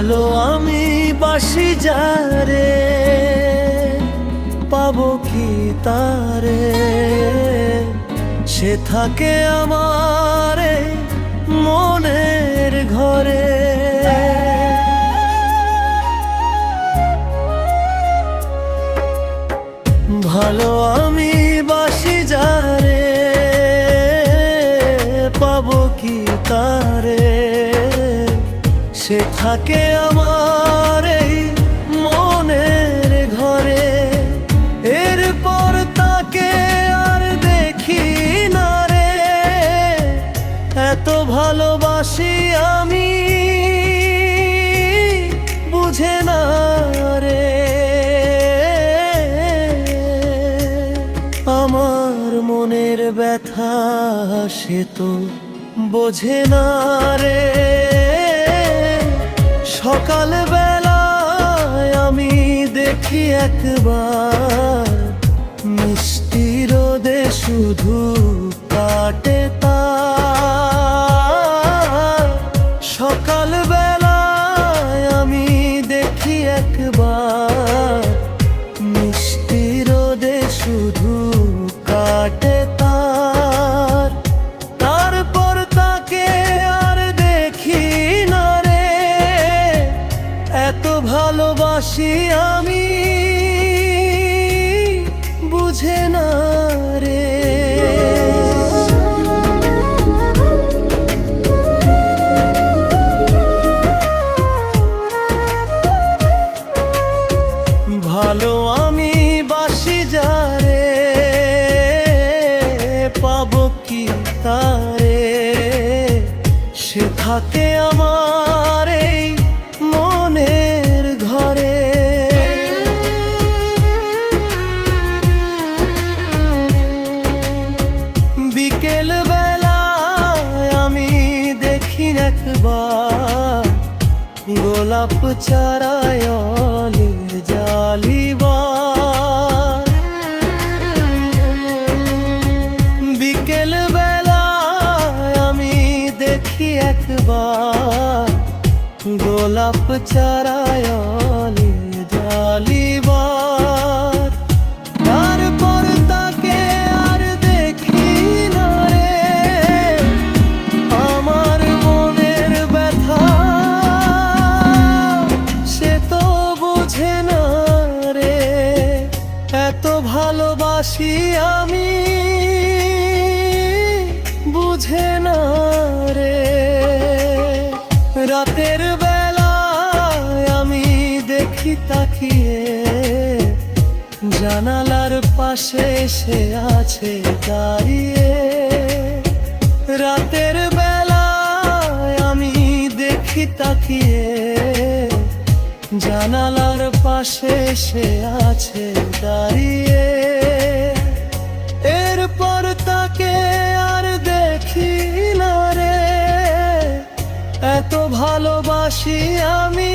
ভালো আমি বাসি যারে, পাবো কি তারে, সে থাকে আমার এই মনের ঘরে। ভালো আমি বাসি যারে, পাবো কি তারে, সে থাকে আমার এই মনের ঘরে। এরপর তাকে আর দেখি না রে, এত ভালোবাসি আমি বুঝে না রে। আমার মনের ব্যথা সে তো বোঝে না রে। সকাল বেলায় আমি দেখি একবার, মিষ্টি রোদে শুধু কাটে তার। সকাল বেলায় আমি দেখি একবার, মিষ্টি রোদে শুধু কাটে তার। তারপর তাকে আর দেখি না রে, এত ভালোবাসি আমি বুঝে না রে। ভালো আমি বাসি যারে, পাবো কি তারে, সে থাকে আমার এই মনের ঘরে। বিকেল বেলায় আমি দেখি একবার, গোলাপ চারায় অলির জালিবার। বিকেল বেলায় আমি দেখি একবার, গোলাপ চারায় অলির জালিবার। তারপর তাকে আর দেখি না রে, আমার মনের ব্যথা সে তো বুঝে না রে। এত ভালোবাসি আমি বুঝে না রে। রাতের বেলায় আমি দেখি তাকিয়ে, জানালার পাশে সে আছে দাঁড়িয়ে। রাতের বেলায় আমি দেখি তাকিয়ে, জানালার পাশে সে আছে দাঁড়িয়ে। এরপর তাকে আর দেখি না রে, এত ভালোবাসি আমি